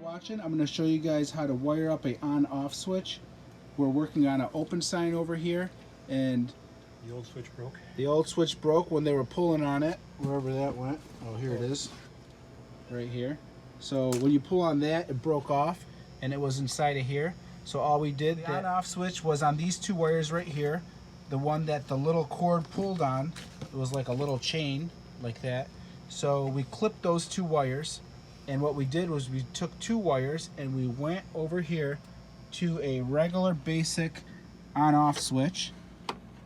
Watching, I'm going to show you guys how to wire up a on-off switch. We're working on an open sign over here, and The old switch broke. the old switch broke when they were pulling on it, wherever that went. Oh, here it is, right here. So when you pull on that, it broke off, and it was inside of here. So all we did, the on-off switch was on these two wires right here. The one that the little cord pulled on, it was like a little chain, like that. So we clipped those two wires, and what we did was we took two wires and we went over here to a regular basic on-off switch.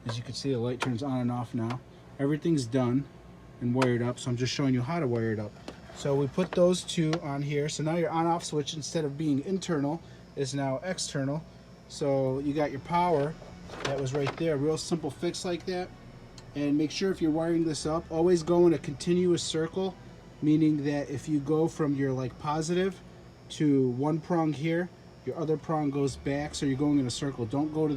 As you can see, the light turns on and off now. Everything's done and wired up, so I'm just showing you how to wire it up. So we put those two on here. So now your on-off switch, instead of being internal, is now external. So you got your power that was right there. Real simple fix like that. And make sure if you're wiring this up, always go in a continuous circle, meaning that if you go from your like positive to one prong here, your other prong goes back, so you're going in a circle. Don't go to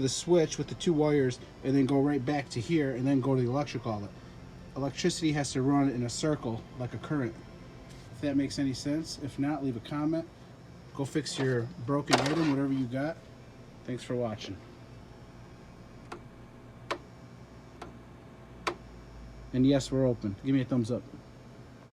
the switch with the two wires and then go right back to here and then go to the electrical outlet. Electricity has to run in a circle like a current. If that makes any sense. If not, leave a comment. Go fix your broken item, whatever you got. Thanks for watching. And yes, we're open. Give me a thumbs up.